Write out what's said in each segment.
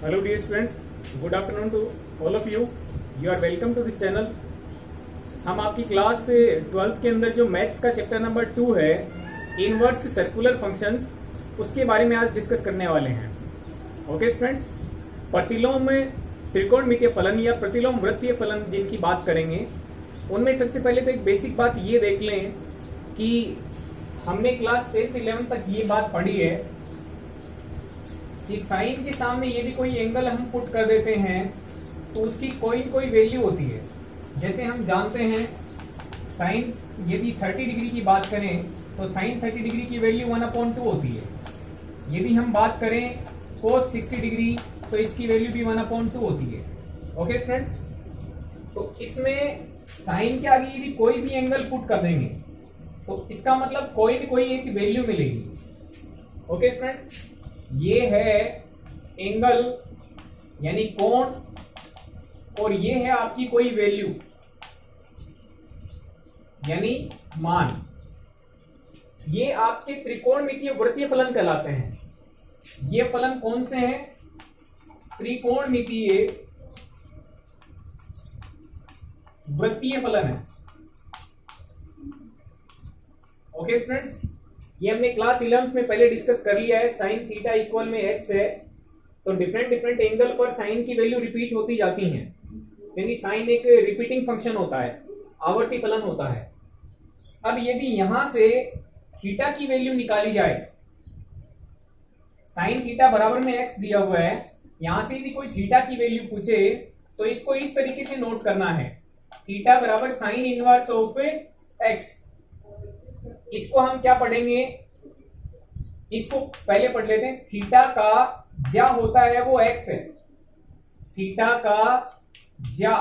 Hello dear students, good afternoon to all of you. You are welcome to this channel. हम आपकी class 12th के अंदर जो maths का चैप्टर नंबर 2 है इनवर्स सर्कुलर फंक्शंस, उसके बारे में आज डिस्कस करने वाले हैं. ओके स्टूडेंट्स, प्रतिलोम त्रिकोणमितीय फलन या प्रतिलोम वृत्तीय फलन जिनकी बात करेंगे उनमें सबसे पहले तो एक बेसिक बात ये देख लें कि हमने क्लास 10th 11th तक ये बात पढ़ी है कि साइन के सामने यदि कोई एंगल हम पुट कर देते हैं तो उसकी कोई न कोई वैल्यू होती है. जैसे हम जानते हैं साइन यदि 30 डिग्री की बात करें तो साइन 30 डिग्री की वैल्यू 1/2 होती है. यदि हम बात करें कोस 60 डिग्री तो इसकी वैल्यू भी 1/2 होती है. ओके स्टूडेंट्स, तो इसमें साइन के आगे यदि कोई भी एंगल पुट कर देंगे तो इसका मतलब कोई न कोई एक वैल्यू मिलेगी. ओके स्टूडेंट्स, ये है एंगल यानी कोण और ये है आपकी कोई वैल्यू यानी मान. ये आपके त्रिकोणमितीय वृत्तीय फलन कहलाते हैं. ये फलन कौन से हैं? त्रिकोणमितीय वृत्तीय फलन है. ओके स्टूडेंट्स, ये हमने क्लास 11th में पहले डिस्कस कर लिया है. साइन थीटा इक्वल में x है तो डिफरेंट एंगल पर साइन की वैल्यू रिपीट होती जाती हैं क्योंकि साइन एक रिपीटिंग फंक्शन होता है, आवर्ती फलन होता है. अब यदि यहां से थीटा की वैल्यू निकाली जाए, साइन थीटा बराबर में x दिया हुआ है, यहां से यदि कोई थीटा की वैल्यू पूछे तो इसको इस तरीके से नोट करना है, थीटा बराबर साइन इनवर्स ऑफ x. इसको हम क्या पढ़ेंगे, इसको पहले पढ़ लेते हैं. थीटा का ज्या होता है वो x है. थीटा का ज्या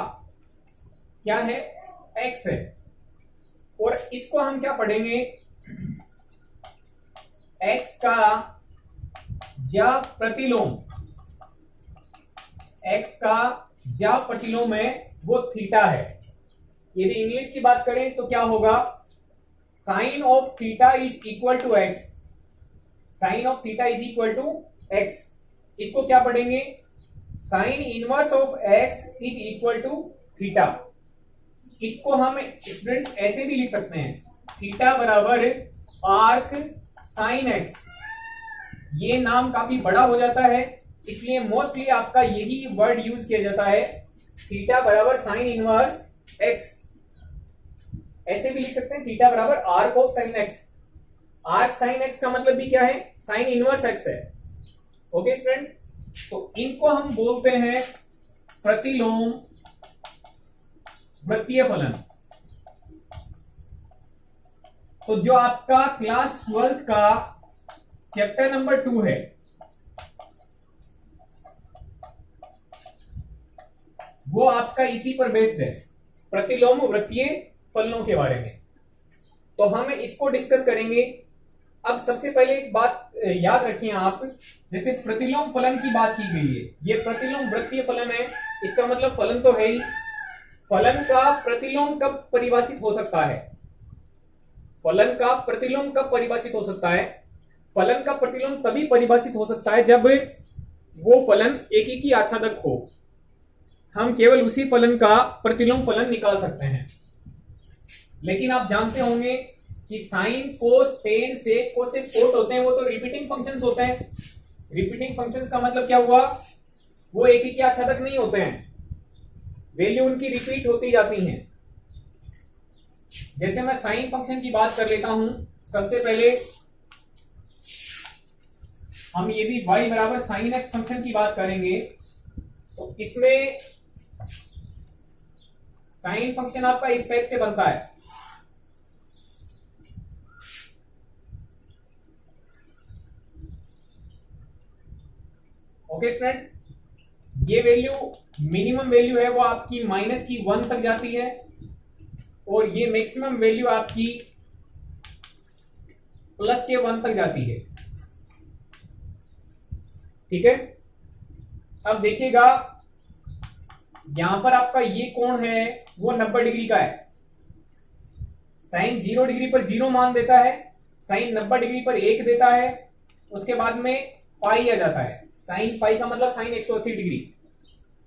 क्या है? x है. और इसको हम क्या पढ़ेंगे, x का ज्या प्रतिलोम. x का ज्या प्रतिलोम है वो थीटा है. यदि इंग्लिश की बात करें तो क्या होगा? Sine of theta is equal to x. Sine of theta is equal to x. इसको क्या पढ़ेंगे? Sine inverse of x is equal to theta. इसको हम स्टूडेंट्स ऐसे भी लिख सकते हैं, थीटा बराबर आर्क साइन एक्स. ये नाम काफी बड़ा हो जाता है इसलिए मोस्टली आपका यही वर्ड यूज किया जाता है, थीटा बराबर साइन इनवर्स एक्स. ऐसे भी लिख सकते हैं थीटा बराबर arc of sine x. Arc sine x का मतलब भी क्या है? साइन इनवर्स एक्स है. ओके स्टूडेंट्स, तो इनको हम बोलते हैं प्रतिलोम वृत्तीय फलन. तो जो आपका क्लास 12th का चैप्टर नंबर 2 है वो आपका इसी पर बेस्ड है, प्रतिलोम वृत्तीय फलनों के बारे में. तो हम इसको डिस्कस करेंगे. अब सबसे पहले एक बात याद रखिए आप, जैसे प्रतिलोम फलन की बात की गई है, ये प्रतिलोम वृत्तीय फलन है, इसका मतलब फलन तो है ही. फलन का प्रतिलोम कब परिभाषित हो सकता है? फलन का प्रतिलोम कब परिभाषित हो सकता है? फलन का प्रतिलोम तभी परिभाषित हो सकता है जब वो फलन एक ही आच्छादक हो. हम केवल उसी फलन का प्रतिलोम फलन निकाल सकते हैं. लेकिन आप जानते होंगे कि sine cos tan sec cosec cot होते हैं वो तो रिपीटिंग फंक्शंस होते हैं. रिपीटिंग फंक्शंस का मतलब क्या हुआ? वो एक ही आच्छादक नहीं होते हैं, वैल्यू उनकी रिपीट होती जाती हैं. जैसे मैं साइन फंक्शन की बात कर लेता हूं. सबसे पहले हम यदि y बराबर साइन एक्स फंक्शन की बात करेंगे तो इसमें साइन फंक्शन आपका इस टाइप से बनता है. ओके स्टूडेंट्स, ये वैल्यू मिनिमम वैल्यू है वो आपकी -1 तक जाती है और ये मैक्सिमम वैल्यू आपकी +1 तक जाती है. ठीक है, अब देखिएगा यहां पर आपका ये कोण है वो 90 डिग्री का है. साइन 0 डिग्री पर 0 मान देता है, साइन 90 डिग्री पर 1 देता है. उसके बाद में पाई आ जाता है। साइन पाई का मतलब साइन 180 डिग्री,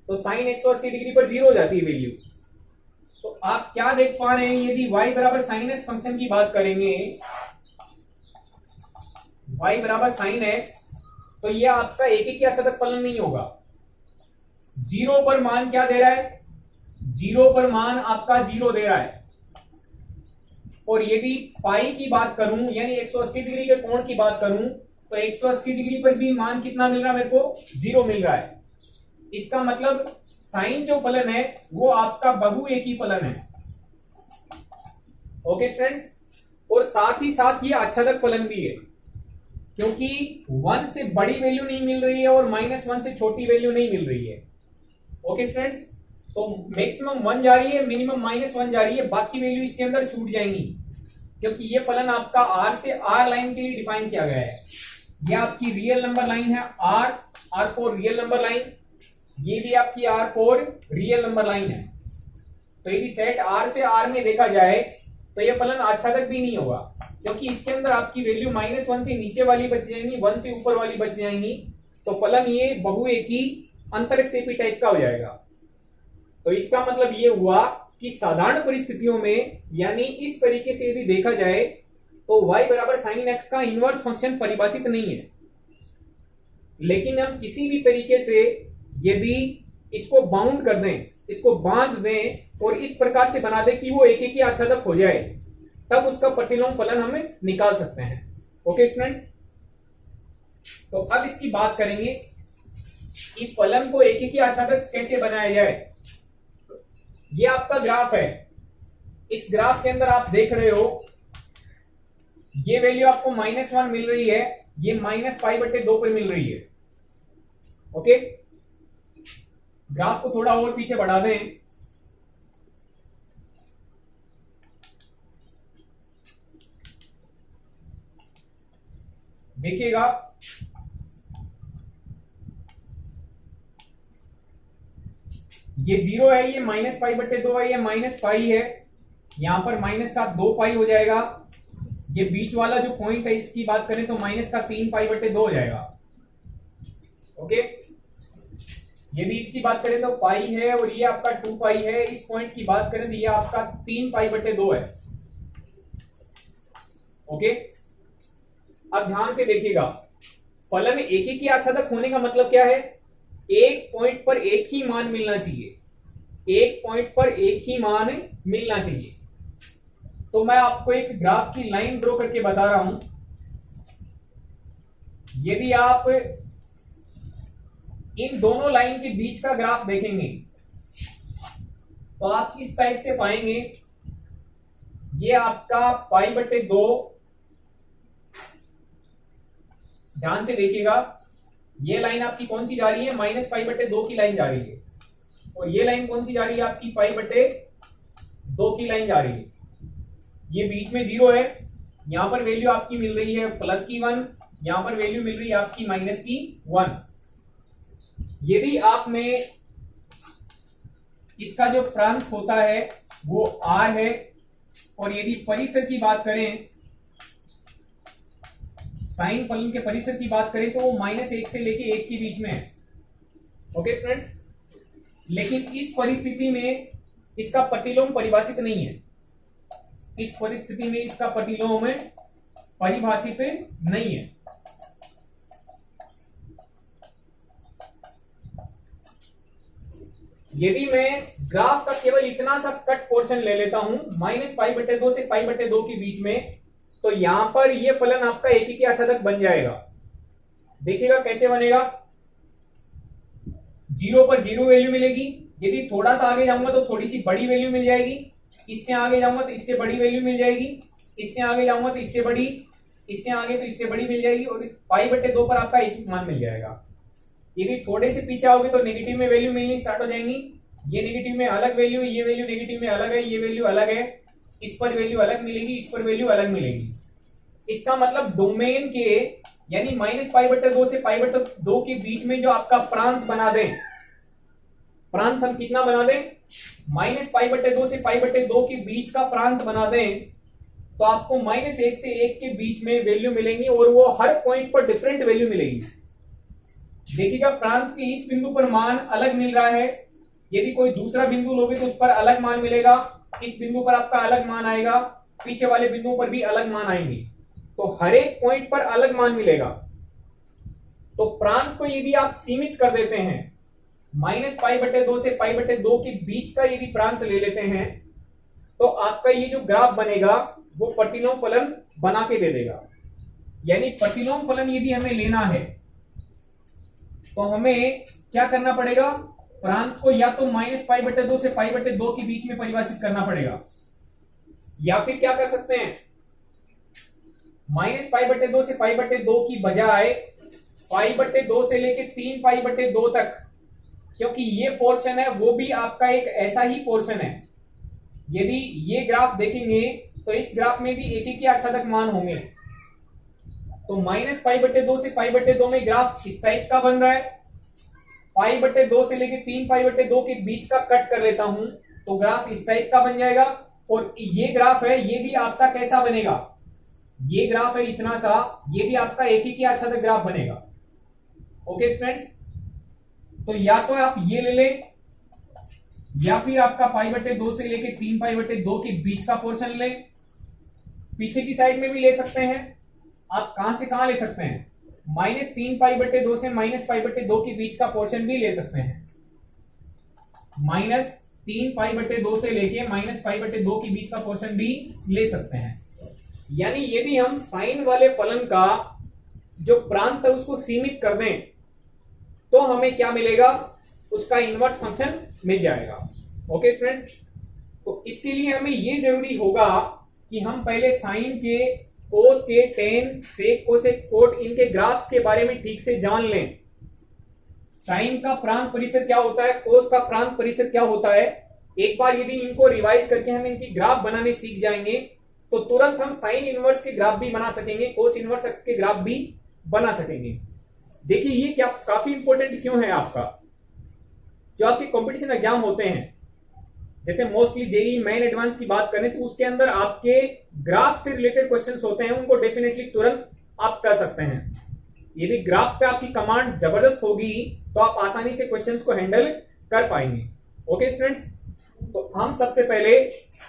तो साइन 180 डिग्री पर 0 हो जाती है वैल्यू। तो आप क्या देख पा रहे हैं, यदि y बराबर साइन एक्स फंक्शन की बात करेंगे, y बराबर साइन एक्स, तो ये आपका एक ही अचलक फलन नहीं होगा। 0 पर मान क्या दे रहा है, 0 पर मान आपका 0 दे रहा है। और यदि पाई की बात करूं यानी 180 डिग्री के कोण की बात करूं, तो 180 डिग्री पर भी मान कितना मिल रहा है मेरे को, 0 मिल रहा है। इसका मतलब साइन जो फलन है वो आपका बहुएकी फलन है। ओके स्टूडेंट्स, और साथ ही साथ ये आच्छादक फलन भी है, क्योंकि 1 से बड़ी वैल्यू नहीं मिल रही है और -1 से छोटी वैल्यू नहीं मिल रही है। ओके स्टूडेंट्स, तो मैक्सिमम 1 जा रही है, मिनिमम -1 जा रही है, बाकी वैल्यू इसके अंदर छूट जाएंगी, क्योंकि ये फलन आपका R से R लाइन के लिए डिफाइन किया गया है। ये आपकी रियल नंबर लाइन है R4 रियल नंबर लाइन, ये भी आपकी R4 रियल नंबर लाइन है। तो यदि सेट R से R में देखा जाए तो ये फलन आच्छादक भी नहीं होगा, क्योंकि इसके अंदर आपकी वैल्यू -1 से नीचे वाली बच जाएंगी, 1 से ऊपर वाली बच जाएंगी। तो फलन ये बहुएकी अंतरिक्षेपी टाइप का हो जाएगा। तो इसका मतलब ये हुआ कि साधारण परिस्थितियों में यानी इस तरीके से यदि देखा जाए तो y बराबर साइन एक्स का इनवर्स फंक्शन परिभाषित नहीं है। लेकिन हम किसी भी तरीके से यदि इसको बाउंड कर दें, इसको बांध दें और इस प्रकार से बना दें कि वो एक ही आच्छादक हो जाए, तब उसका प्रतिलोम फलन हमें निकाल सकते हैं। ओके स्टूडेंट्स, तो अब इसकी बात करेंगे कि फलन को एक ही आच्छादक कैसे बनाया जाए। ये आपका ग्राफ है, इस ग्राफ के अंदर आप देख रहे हो ये वैल्यू आपको -1 मिल रही है, ये -π/2 पे मिल रही है। ओके, ग्राफ को थोड़ा और पीछे बढ़ा दें, देखिएगा ये 0 है, ये -π/2 है, ये -π है, यहां पर माइनस का 2π हो जाएगा। ये बीच वाला जो पॉइंट है इसकी बात करें तो -3π/2 हो जाएगा। ओके, यदि इसकी बात करें तो पाई है और ये आपका 2π है। इस पॉइंट की बात करें तो ये आपका 3π/2 है। ओके, अब ध्यान से देखिएगा, फलन एक ही आच्छादक होने का मतलब क्या है, एक पॉइंट पर एक ही मान मिलना चाहिए, एक पॉइंट पर एक ही मान मिलना चाहिए। तो मैं आपको एक ग्राफ की लाइन ड्रॉ करके बता रहा हूं। यदि आप इन दोनों लाइन के बीच का ग्राफ देखेंगे तो आप इस टाइप से पाएंगे, ये आपका π/2, ध्यान से देखिएगा, ये लाइन आपकी कौन सी जा रही है, -π/2 की लाइन जा रही है, और ये लाइन कौन सी जा रही है आपकी, π/2 की लाइन जा रही है। ये बीच में 0 है, यहां पर वैल्यू आपकी मिल रही है +1, यहां पर वैल्यू मिल रही है आपकी -1। यदि आपने इसका जो प्रांत होता है वो R है, और यदि परिसर की बात करें, साइन फलन के परिसर की बात करें तो वो -1 से लेके 1 के बीच में है। ओके स्टूडेंट्स, लेकिन इस परिस्थिति में इसका प्रतिलोम परिभाषित नहीं है, इस परिस्थिति में इसका प्रतिलोम परिभाषित नहीं है। यदि मैं ग्राफ का केवल इतना सा कट पोर्शन ले लेता हूं -π/2 से π/2 के बीच में, तो यहां पर यह फलन आपका एक ही आच्छादक बन जाएगा। देखिएगा कैसे बनेगा, 0 पर 0 वैल्यू मिलेगी, यदि थोड़ा सा आगे जाऊंगा तो थोड़ी सी बड़ी वैल्यू मिल जाएगी, इससे आगे जाऊंगा तो इससे बड़ी वैल्यू मिल जाएगी, इससे आगे जाऊंगा तो इससे बड़ी, इससे आगे तो इससे बड़ी मिल जाएगी, और π/2 पर आपका एक ही मान मिल जाएगा। यदि थोड़े से पीछे आओगे तो नेगेटिव में वैल्यू मिलनी स्टार्ट हो जाएंगी, ये नेगेटिव में अलग वैल्यू, ये वैल्यू नेगेटिव में अलग है, ये वैल्यू अलग है, इस पर वैल्यू अलग मिलेगी, इस पर वैल्यू अलग मिलेगी। इसका मतलब डोमेन के यानी -π/2 से π/2 के बीच में जो आपका प्रांत बना दें, प्रांत हम कितना बना दें, -π/2 से π/2 के बीच का प्रांत बना दें, तो आपको -1 से 1 के बीच में वैल्यू मिलेंगी, और वो हर पॉइंट पर डिफरेंट वैल्यू मिलेगी। देखिएगा प्रांत के इस बिंदु पर मान अलग मिल रहा है, यदि कोई दूसरा बिंदु लोगे तो उस पर अलग मान मिलेगा, इस बिंदु पर आपका अलग मान आएगा, पीछे वाले बिंदुओं पर भी अलग मान आएंगे, तो हर एक पॉइंट पर अलग मान मिलेगा। तो प्रांत को यदि आप सीमित कर देते हैं -π/2 से π/2 के बीच का यदि प्रांत ले लेते हैं, तो आपका ये जो ग्राफ बनेगा वो प्रतिलोम फलन बना के दे देगा। यानी प्रतिलोम फलन यदि हमें लेना है तो हमें क्या करना पड़ेगा, प्रांत को या तो -π/2 से π/2 के बीच में परिभाषित करना पड़ेगा, या फिर क्या कर सकते हैं, -π/2 से π/2 की बजाय π/2 से लेके 3π/2 तक, क्योंकि ये पोर्शन है वो भी आपका एक ऐसा ही पोर्शन है। यदि ये ग्राफ देखेंगे तो इस ग्राफ में भी एक ही अक्षांश मान होंगे। तो -π/2 से π/2 में ग्राफ इस टाइप का बन रहा है, π/2 से लेके 3π/2 के बीच का कट कर लेता हूं तो ग्राफ इस टाइप का बन जाएगा। और ये ग्राफ है, ये भी आपका कैसा बनेगा, ये ग्राफ है इतना सा, ये भी आपका एक ही अक्षांश ग्राफ बनेगा। ओके स्टूडेंट्स, तो या तो आप ये ले लें या फिर आपका π/2 से लेके 3π/2 के बीच का पोर्शन लें, पीछे की साइड में भी ले सकते हैं। आप कहां से कहां ले सकते हैं, -3π/2 से -π/2 के बीच का पोर्शन भी ले सकते हैं, -3π/2 से लेके -π/2 के बीच का पोर्शन भी ले सकते हैं। यानी यदि हम साइन वाले फलन का जो प्रांत है उसको सीमित कर दें तो हमें क्या मिलेगा, उसका इनवर्स फंक्शन मिल जाएगा। ओके स्टूडेंट्स, तो इसके लिए हमें यह जरूरी होगा कि हम पहले साइन के, कोस के, टेन, सेक, कोसेक, कोट इनके ग्राफ्स के बारे में ठीक से जान लें। साइन का प्रांत परिसर क्या होता है, कोस का प्रांत परिसर क्या होता है, एक बार यदि इनको रिवाइज करके हम इनकी ग्राफ बनाने सीख जाएंगे तो तुरंत हम साइन इनवर्स के ग्राफ भी बना सकेंगे, कोस इनवर्स एक्स के ग्राफ भी बना सकेंगे। देखिए ये क्या काफी इंपॉर्टेंट क्यों है आपका, जो आपके कंपटीशन एग्जाम होते हैं, जैसे मोस्टली जेई मेन एडवांस की बात करें तो उसके अंदर आपके ग्राफ से रिलेटेड क्वेश्चंस होते हैं, उनको डेफिनेटली तुरंत आप कर सकते हैं। यदि ग्राफ पे आपकी कमांड जबरदस्त होगी तो आप आसानी से क्वेश्चंस को हैंडल कर पाएंगे। ओके स्टूडेंट्स, तो हम सबसे पहले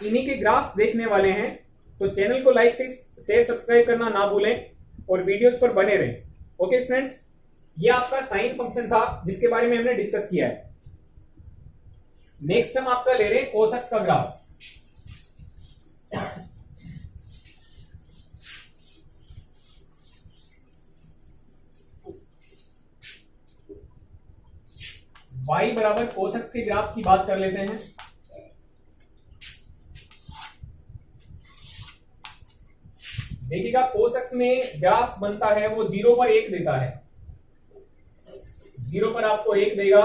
इन्हीं के ग्राफ्स देखने वाले हैं, तो चैनल को लाइक, शेयर, सब्सक्राइब करना ना भूलें और वीडियोस पर बने रहें। ओके स्टूडेंट्स, ये आपका साइन फंक्शन था जिसके बारे में हमने डिस्कस किया है। नेक्स्ट हम आपका ले रहे हैं कोस एक्स का ग्राफ। y बराबर कोस एक्स के ग्राफ की बात कर लेते हैं। देखिएगा कोस एक्स में ग्राफ बनता है वो 0 पर 1 देता है, 0 पर आपको 1 देगा,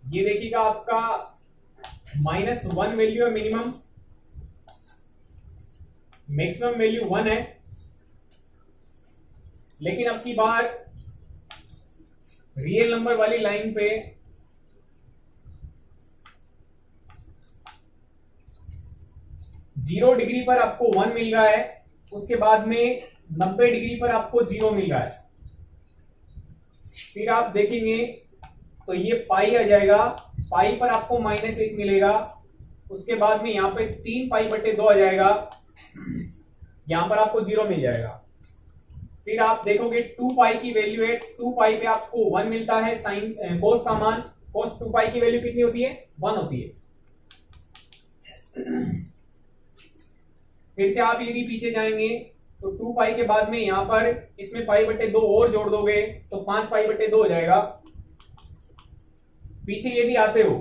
ये देखिएगा आपका -1 वैल्यू है मिनिमम, मैक्सिमम वैल्यू 1 है। लेकिन अब की बार रियल नंबर वाली लाइन पे जीरो डिग्री पर आपको 1 मिल रहा है, उसके बाद में 90 डिग्री पर आपको 0 मिल रहा है। फिर आप देखेंगे तो ये पाई आ जाएगा, पाई पर आपको -1 मिलेगा, उसके बाद में यहां पे 3π/2 आ जाएगा, यहां पर आपको 0 मिल जाएगा। फिर आप देखोगे 2π की वैल्यू है, 2π पे आपको 1 मिलता है, साइन कोस का मान, कोस 2π की वैल्यू कितनी होती है, 1 होती है। फिर से आप यदि पीछे जाएंगे तो 2π के बाद में यहां पर इसमें π/2 और जोड़ दोगे तो 5π/2 हो जाएगा। पीछे यदि आते हो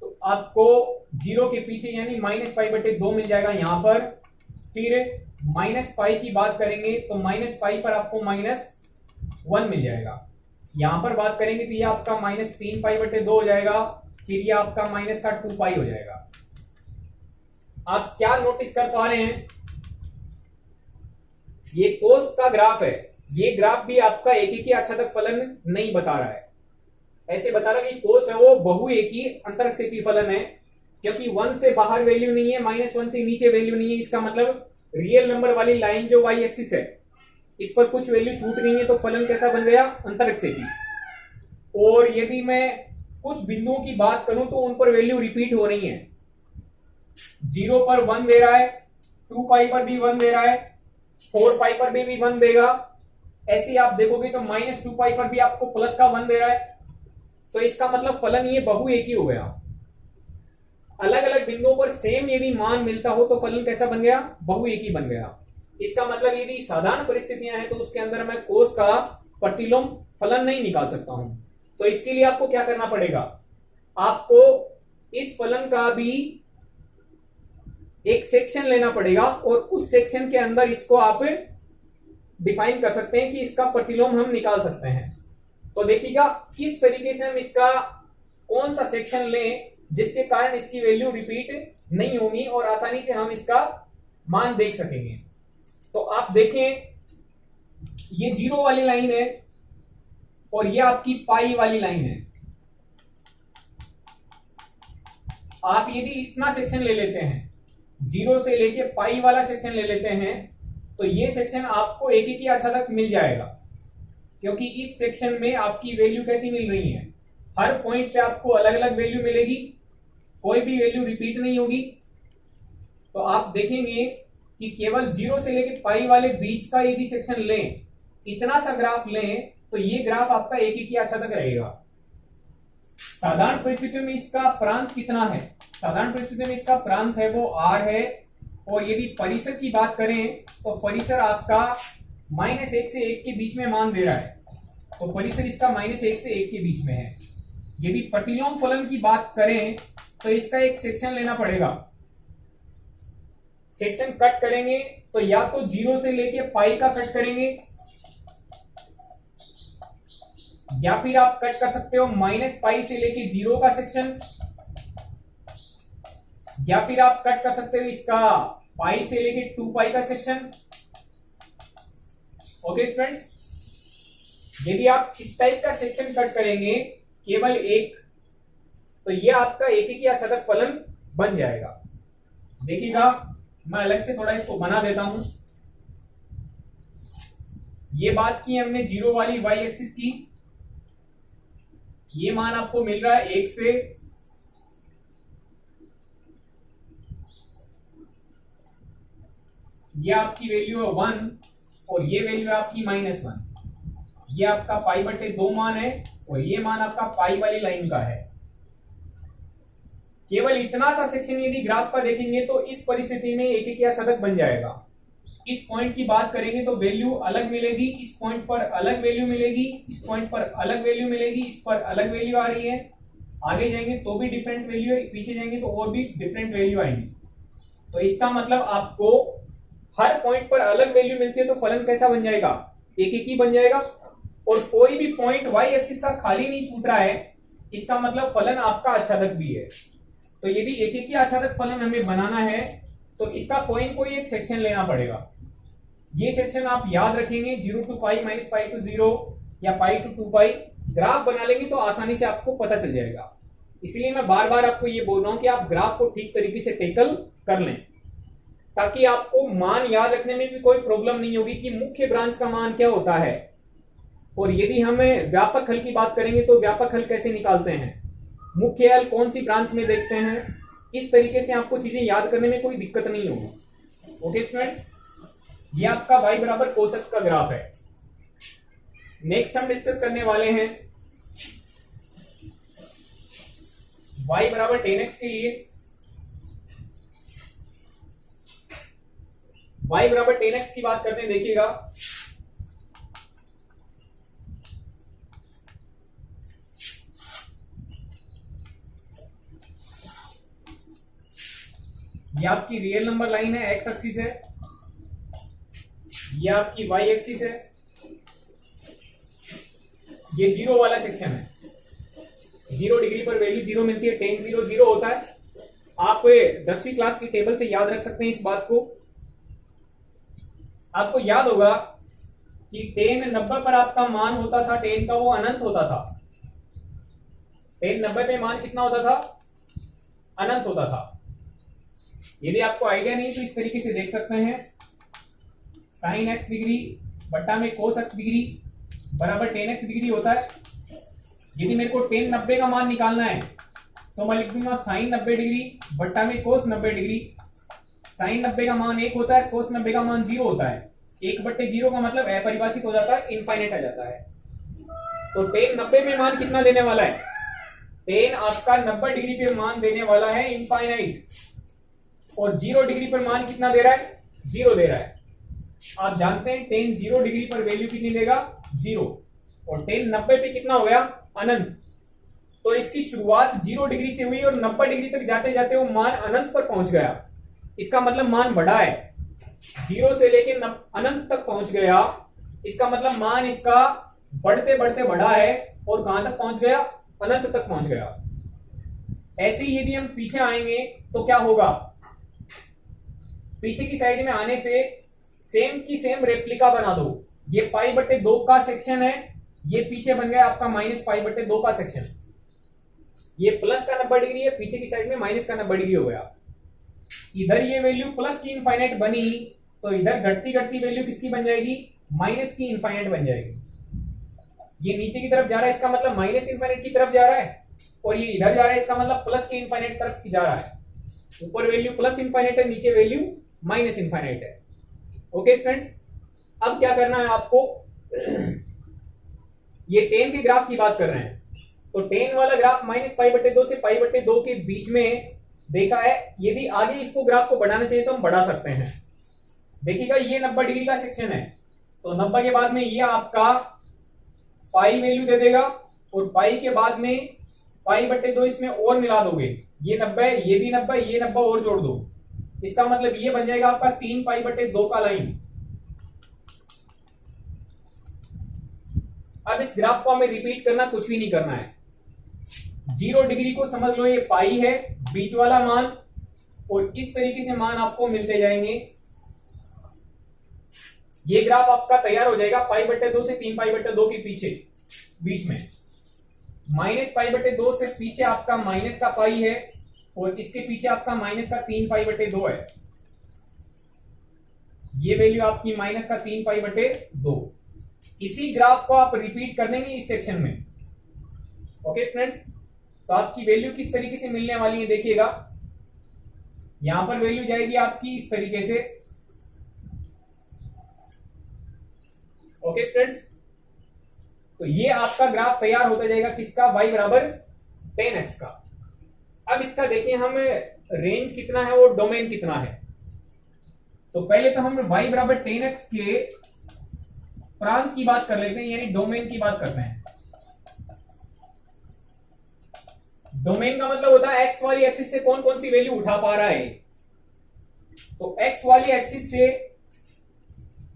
तो आपको 0 के पीछे यानी -π/2 मिल जाएगा यहां पर। फिर -π की बात करेंगे तो -π पर आपको -1 मिल जाएगा। यहां पर बात करेंगे तो ये आपका -3π/2 हो जाएगा, फिर ये आपका -2π हो जाएगा। आप क्या नोटिस कर पा रहे हैं, ये कोस का ग्राफ है, ये ग्राफ भी आपका एक ही अक्षांश फलन नहीं बता रहा है। ऐसे बता रहा कि कोस है वो बहुएकी अंतरक्षेपी फलन है, क्योंकि 1 से बाहर वैल्यू नहीं है, -1 से नीचे वैल्यू नहीं है। इसका मतलब रियल नंबर वाली लाइन जो y एक्सिस है इस पर कुछ वैल्यू छूट गई है, तो फलन कैसा बन गया? अंतरक्षेपी। और यदि मैं कुछ बिंदुओं की बात करूं तो उन पर वैल्यू रिपीट हो रही है। 0 पर 1 दे रहा है, 2 पाई पर भी 1 दे रहा है, 4 पाई पर भी 1 देगा। ऐसे ही आप देखोगे तो -2 पाई पर भी आपको प्लस का 1 दे रहा है। तो इसका मतलब फलन ये बहुएकी हो गया। अलग अलग बिंदुओं पर सेम यदि मान मिलता हो तो फलन कैसा बन गया? बहुएकी बन गया। इसका मतलब यदि साधारण परिस्थितियां हैं तो उसके अंदर मैं कोस का प्रतिलोम फलन नहीं निकाल सकता हूं। तो इसके लिए आपको क्या करना पड़ेगा? आपको इस फलन का भी एक सेक्शन लेना पड़ेगा और उस सेक्शन के अंदर इसको आप डिफाइन कर सकते हैं कि इसका प्रतिलोम हम निकाल सकते हैं। तो देखिएगा किस तरीके से हम इसका कौन सा सेक्शन लें जिसके कारण इसकी वैल्यू रिपीट नहीं होगी और आसानी से हम इसका मान देख सकेंगे। तो आप देखें, ये 0 वाली लाइन है और ये आपकी पाई वाली लाइन है। आप यदि इतना सेक्शन ले लेते हैं, 0 से लेके पाई वाला सेक्शन ले लेते हैं, तो ये सेक्शन आपको एक ही अच्छा तक मिल जाएगा, क्योंकि इस सेक्शन में आपकी वैल्यू कैसी मिल रही है? हर पॉइंट पे आपको अलग अलग वैल्यू मिलेगी, कोई भी वैल्यू रिपीट नहीं होगी। तो आप देखेंगे कि केवल 0 से लेके पाई वाले बीच का यदि सेक्शन लें, इतना सा ग्राफ लें, तो ये ग्राफ आपका एक ही अच्छा तक रहेगा। साधारण परिस्थितियों में इसका प्रांत कितना है? साधारण परिस्थितियों में इसका प्रांत है वो r है। और यदि परिसर की बात करें तो परिसर आपका -1 से 1 के बीच में मान दे रहा है, तो परिसर इसका -1 से 1 के बीच में है। यदि प्रतिलोम फलन की बात करें तो इसका एक सेक्शन लेना पड़ेगा। सेक्शन कट करेंगे तो या तो 0 से लेके पाई का कट करेंगे, या फिर आप कट कर सकते हो -पाई से लेके 0 का सेक्शन, या फिर आप कट कर सकते हो इसका पाई से लेके 2 पाई का सेक्शन। ओके स्टूडेंट्स, यदि आप इस टाइप का सेक्शन कट करेंगे केवल एक, तो ये आपका एक ही अच्छा फलन बन जाएगा। देखिएगा मैं अलग से थोड़ा इसको बना देता हूं। ये बात की हमने 0 वाली y एक्सिस की, ये मान आपको मिल रहा है 1 से, ये आपकी वैल्यू है 1 और ये वैल्यू है आपकी -1। ये आपका π/2 मान है और ये मान आपका पाई वाली लाइन का है। केवल इतना सा सेक्शन यदि ग्राफ का देखेंगे तो इस परिस्थिति में एक ही अच्छा तक बन जाएगा। इस पॉइंट की बात करेंगे तो वैल्यू अलग मिलेगी, इस पॉइंट पर अलग वैल्यू मिलेगी, इस पॉइंट पर अलग वैल्यू मिलेगी, इस पर अलग वैल्यू आ रही है। आगे जाएंगे तो भी डिफरेंट वैल्यू है, पीछे जाएंगे तो और भी डिफरेंट वैल्यू आएंगी। तो इसका मतलब आपको हर पॉइंट पर अलग वैल्यू मिलती है, तो फलन कैसा बन जाएगा? एक ही बन जाएगा। और कोई भी पॉइंट y एक्सिस का खाली नहीं छूट रहा है, इसका मतलब फलन आपका आच्छादक भी है। तो यदि एक ही आच्छादक फलन हमें बनाना है तो इसका कोई एक सेक्शन लेना पड़ेगा। ये सेक्शन आप याद रखेंगे, 0 to पाई, -पाई to 0 या पाई to 2 पाई। ग्राफ बना लेंगे तो आसानी से आपको पता चल जाएगा। इसलिए मैं बार बार आपको ये बोल रहा हूं कि आप ग्राफ को ठीक तरीके से टेकल कर लें, ताकि आपको मान याद रखने में भी कोई प्रॉब्लम नहीं होगी कि मुख्य ब्रांच का मान क्या होता है। और यदि हमें व्यापक हल की बात करेंगे तो व्यापक हल कैसे निकालते हैं, मुख्य हल कौन सी ब्रांच में देखते हैं, इस तरीके से आपको चीजें याद करने में कोई दिक्कत नहीं होगी। ओके स्टूडेंट्स, ये आपका y बराबर cos x का ग्राफ है। नेक्स्ट हम डिस्कस करने वाले हैं y बराबर tan x के लिए। y बराबर tan x की बात करते हैं, देखिएगा ये आपकी रियल नंबर लाइन है, x एक्सिस है, ये आपकी y एक्सिस है, ये 0 वाला सेक्शन है। 0 डिग्री पर वैल्यू 0 मिलती है, tan 0 0 होता है। आप 10वीं क्लास की टेबल से याद रख सकते हैं इस बात को। आपको याद होगा कि tan 90 पर आपका मान होता था, tan का वो अनंत होता था। टेन 90 पे मान कितना होता था, अनंत होता था। यदि आपको आइडिया नहीं तो इस तरीके से देख सकते हैं, साइन एक्स डिग्री बट्टा में कोस एक्स डिग्री बराबर टेन एक्स डिग्री होता है। यदि मेरे को टेन 90 का मान निकालना है तो मैं लिख दूंगा साइन 90 डिग्री बट्टा में कोस 90 डिग्री। साइन 90 का मान 1 होता है, कोस 90 का मान 0 होता है। 1/0 का मतलब अपरिभाषित हो जाता है, इनफाइनाइट आ जाता है। तो टेन 90 में मान कितना देने वाला है, टेन आपका 90 डिग्री पे मान देने वाला है इनफाइनाइट, और 0 डिग्री पर मान कितना दे रहा है, 0 दे रहा है। आप जानते हैं टेन 0 डिग्री पर वैल्यू कितनी देगा, 0, और टेन 90 पे कितना हो गया, अनंत। तो इसकी शुरुआत 0 डिग्री से हुई और 90 डिग्री तक जाते जाते वो मान अनंत पर पहुंच गया। इसका मतलब मान बढ़ा है, 0 से लेके अनंत तक पहुंच गया। इसका मतलब मान इसका बढ़ते बढ़ते बढ़ा है और कहां तक पहुंच गया, अनंत तक पहुंच गया। ऐसे ही यदि हम पीछे आएंगे तो क्या होगा, पीछे की साइड में आने से सेम की सेम रेप्लिका बना दो। ये π/2 का सेक्शन है, ये पीछे बन गया आपका -π/2 का सेक्शन। ये प्लस का 90 डिग्री है, पीछे की साइड में माइनस का 90 डिग्री हो गया। इधर ये वैल्यू प्लस की इनफाइनाइट बनी तो इधर घटती घटती वैल्यू किसकी बन जाएगी, माइनस की इनफाइनाइट बन जाएगी। ये नीचे की तरफ जा रहा है, इसका मतलब माइनस इनफाइनाइट की तरफ जा रहा है, और ये इधर जा रहा है, इसका मतलब प्लस के इनफाइनाइट तरफ जा रहा है। ऊपर वैल्यू प्लस इनफाइनाइट है, नीचे वैल्यू माइनस इनफाइनाइट है। ओके स्टूडेंट्स, अब क्या करना है आपको, ये टेन के ग्राफ की बात कर रहे हैं, तो टेन वाला ग्राफ -π/2 से π/2 के बीच में देखा है। यदि आगे इसको ग्राफ को बढ़ाना चाहिए तो हम बढ़ा सकते हैं। देखिएगा ये 90 डिग्री का सेक्शन है, तो 90 के बाद में ये आपका पाई वैल्यू दे देगा, और पाई के बाद में π/2 इसमें और मिला दोगे, ये 90, ये भी 90, ये 90 और जोड़ दो। इसका मतलब ये बन जाएगा आपका 3π/2 का लाइन। अब इस ग्राफ को हमें रिपीट करना कुछ भी नहीं करना है। 0 डिग्री को समझ लो ये पाई है, बीच वाला मान, और इस तरीके से मान आपको मिलते जाएंगे। ये ग्राफ आपका तैयार हो जाएगा π/2 से 3π/2 के पीछे बीच में। -π/2 से पीछे आपका माइनस का पाई है, और इसके पीछे आपका माइनस का 3π/2 है। ये वैल्यू आपकी माइनस का 3π/2। इसी ग्राफ को आप रिपीट कर देंगे इस सेक्शन में। ओके स्टूडेंट्स, तो आपकी वैल्यू किस तरीके से मिलने वाली है, देखिएगा यहां पर वैल्यू जाएगी आपकी इस तरीके से। ओके स्टूडेंट्स, तो ये आपका ग्राफ तैयार होता जाएगा किसका, y बराबर 10x का। अब इसका देखिए हम रेंज कितना है और डोमेन कितना है। तो पहले तो हम y बराबर 10x के प्रांत की बात कर लेते हैं, यानी डोमेन की बात करते हैं। डोमेन का मतलब होता है एक्स वाली एक्सिस से कौन कौन सी वैल्यू उठा पा रहा है। तो एक्स वाली एक्सिस से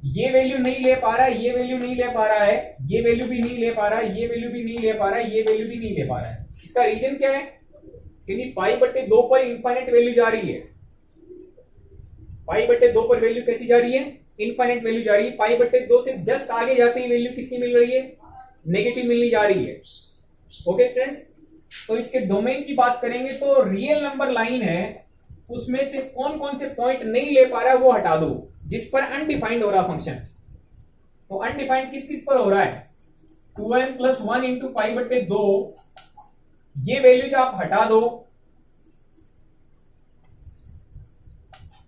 ये वैल्यू नहीं ले पा रहा है, ये वैल्यू नहीं ले पा रहा है, ये वैल्यू भी नहीं ले पा रहा है, ये वैल्यू भी नहीं ले पा रहा है, ये वैल्यू भी नहीं ले पा रहा है। इसका रीजन क्या है, क्योंकि π/2 पर इनफाइनाइट वैल्यू जा रही है। π/2 पर वैल्यू कैसी जा रही है, इनफाइनाइट वैल्यू जा रही है। π/2 से जस्ट आगे जाते ही वैल्यू किसकी मिल रही है, नेगेटिव मिलनी जा रही है। ओके स्टूडेंट्स, तो इसके डोमेन की बात करेंगे तो रियल नंबर लाइन है, उसमें से कौन कौन से पॉइंट नहीं ले पा रहा है वो हटा दो, जिस पर अनडिफाइंड हो रहा फंक्शन। तो अनडिफाइंड किस किस पर हो रहा है, 2n + 1 × π/2। ये वैल्यूज आप हटा दो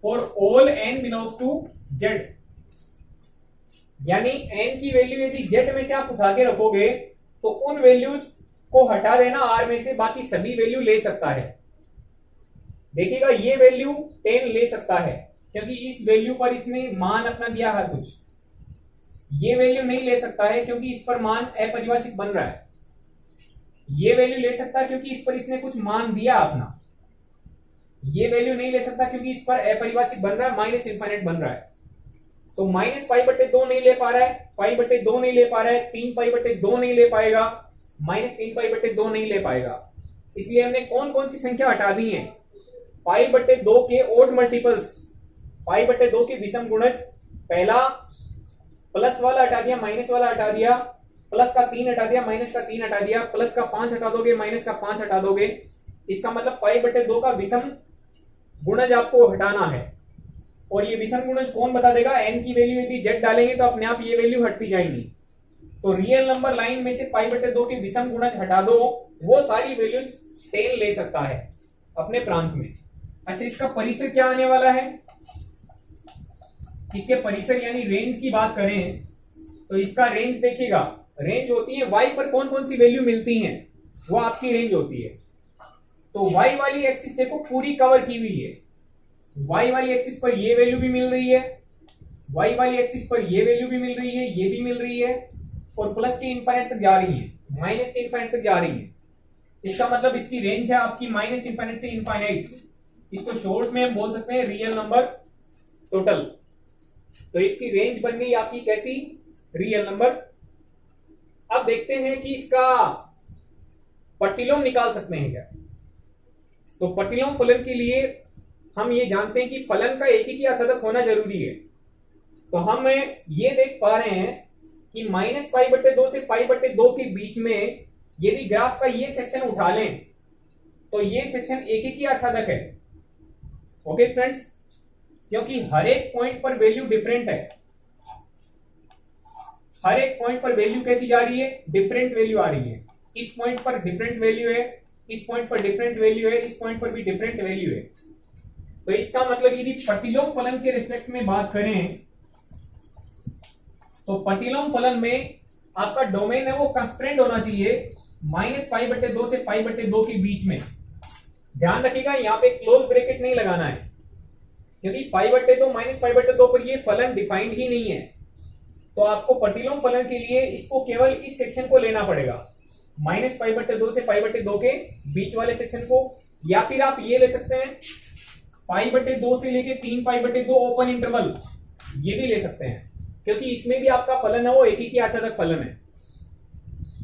for all n belongs to z, यानी n की वैल्यू यदि z में से आप उठा के रखोगे तो उन वैल्यूज को हटा देना r में से, बाकी सभी वैल्यू ले सकता है। देखिएगा ये वैल्यू 10 ले सकता है क्योंकि इस वैल्यू पर इसने मान अपना दिया हर कुछ। ये वैल्यू नहीं ले सकता है क्योंकि इस पर मान अपरिभाषित बन रहा है। ये वैल्यू ले सकता है क्योंकि इस पर इसने कुछ मान दिया अपना। ये वैल्यू नहीं ले सकता क्योंकि इस पर अपरिभाषित बन रहा है, माइनस इनफाइनाइट बन रहा है। तो -π/2 नहीं ले पा रहा है, π/2 नहीं ले पा रहा है, 3π/2 नहीं ले पाएगा, -3π/2 नहीं ले पाएगा। इसलिए हमने कौन कौन सी संख्या हटा दी है, π/2 के ओड मल्टीपल्स, π/2 के विषम गुणज। पहला प्लस वाला हटा दिया, माइनस वाला हटा दिया, प्लस का 3 हटा दिया, माइनस का 3 हटा दिया, प्लस का 5 हटा दोगे, माइनस का 5 हटा दोगे, इसका मतलब पाई बटे 2 का विषम गुणज आपको हटाना है। और ये विषम गुणज कौन बता देगा? n की वैल्यू यदि z डालेंगे तो अपने आप ये वैल्यू हटती जाएंगी। तो रियल नंबर लाइन में से पाई बटे 2 के विषम गुणज हटा दो, वो सारी वैल्यूज 10 ले सकता है अपने प्रांत में। अच्छा, इसका परिसर क्या आने वाला है? इसके परिसर यानी रेंज की बात करें तो इसका रेंज देखिएगा, रेंज होती है y पर कौन कौन सी वैल्यू मिलती हैं, वो आपकी रेंज होती है। तो y वाली एक्सिस देखो पूरी कवर की हुई है, y वाली एक्सिस पर ये वैल्यू भी मिल रही है, y वाली एक्सिस पर ये वैल्यू भी मिल रही है, ये भी मिल रही है, और प्लस के इनफाइनाइट तक जा रही है, माइनस के इनफाइनाइट तक जा रही है। इसका मतलब इसकी रेंज है आपकी माइनस इनफाइनाइट से इनफाइनाइट। इसको शॉर्ट में हम बोल सकते हैं रियल नंबर टोटल। तो इसकी रेंज बन गई आपकी कैसी? Real number. अब देखते हैं कि इसका प्रतिलोम निकाल सकते हैं क्या। तो प्रतिलोम फलन के लिए हम ये जानते हैं कि फलन का एक ही आच्छादक होना जरूरी है। तो हम ये देख पा रहे हैं कि माइनस पाई बटे 2 से पाई बटे 2 के बीच में यदि ग्राफ का ये सेक्शन उठा लें तो ये सेक्शन एक ही आच्छादक है। ओके स्टूडेंट्स, क्योंकि हर एक पॉइंट पर वैल्यू डिफरेंट है, हर एक पॉइंट पर वैल्यू कैसी जा रही है? डिफरेंट वैल्यू आ रही है। इस पॉइंट पर डिफरेंट वैल्यू है, इस पॉइंट पर डिफरेंट वैल्यू है, इस पॉइंट पर भी डिफरेंट वैल्यू है। तो इसका मतलब यदि प्रतिलोम फलन के रिस्पेक्ट में बात करें तो प्रतिलोम फलन में आपका डोमेन है वो कंस्ट्रेंट होना चाहिए माइनस पाई बटे 2 से पाई बटे 2 के बीच में। ध्यान रखिएगा यहां पे क्लोज ब्रैकेट नहीं लगाना है, क्योंकि पाई बटे 2 माइनस पाई बटे 2 पर ये फलन डिफाइंड ही नहीं है। तो आपको प्रतिलोम फलन के लिए इसको केवल इस सेक्शन को लेना पड़ेगा, माइनस पाई बटे 2 से पाई बटे 2 के बीच वाले सेक्शन को, या फिर आप ये ले सकते हैं पाई बटे 2 से लेके 3 पाई बटे 2 ओपन इंटरवल, ये भी ले सकते हैं, क्योंकि इसमें भी आपका फलन है वो एक ही आच्छादक फलन है।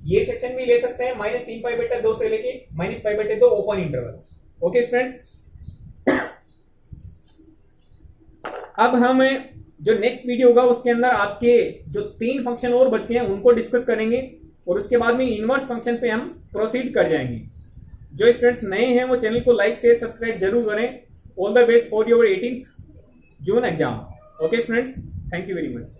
ये सेक्शन भी ले सकते हैं माइनस 3 पाई बटे 2 से लेके माइनस पाई बटे 2 ओपन इंटरवल। ओके स्टूडेंट्स, अब हम जो नेक्स्ट वीडियो होगा उसके अंदर आपके जो 3 फंक्शन और बच गए हैं उनको डिस्कस करेंगे, और उसके बाद में इनवर्स फंक्शन पे हम प्रोसीड कर जाएंगे। जो स्टूडेंट्स नए हैं वो चैनल को लाइक शेयर सब्सक्राइब जरूर करें। All the best for your 18th June exam. Okay students, thank you very much.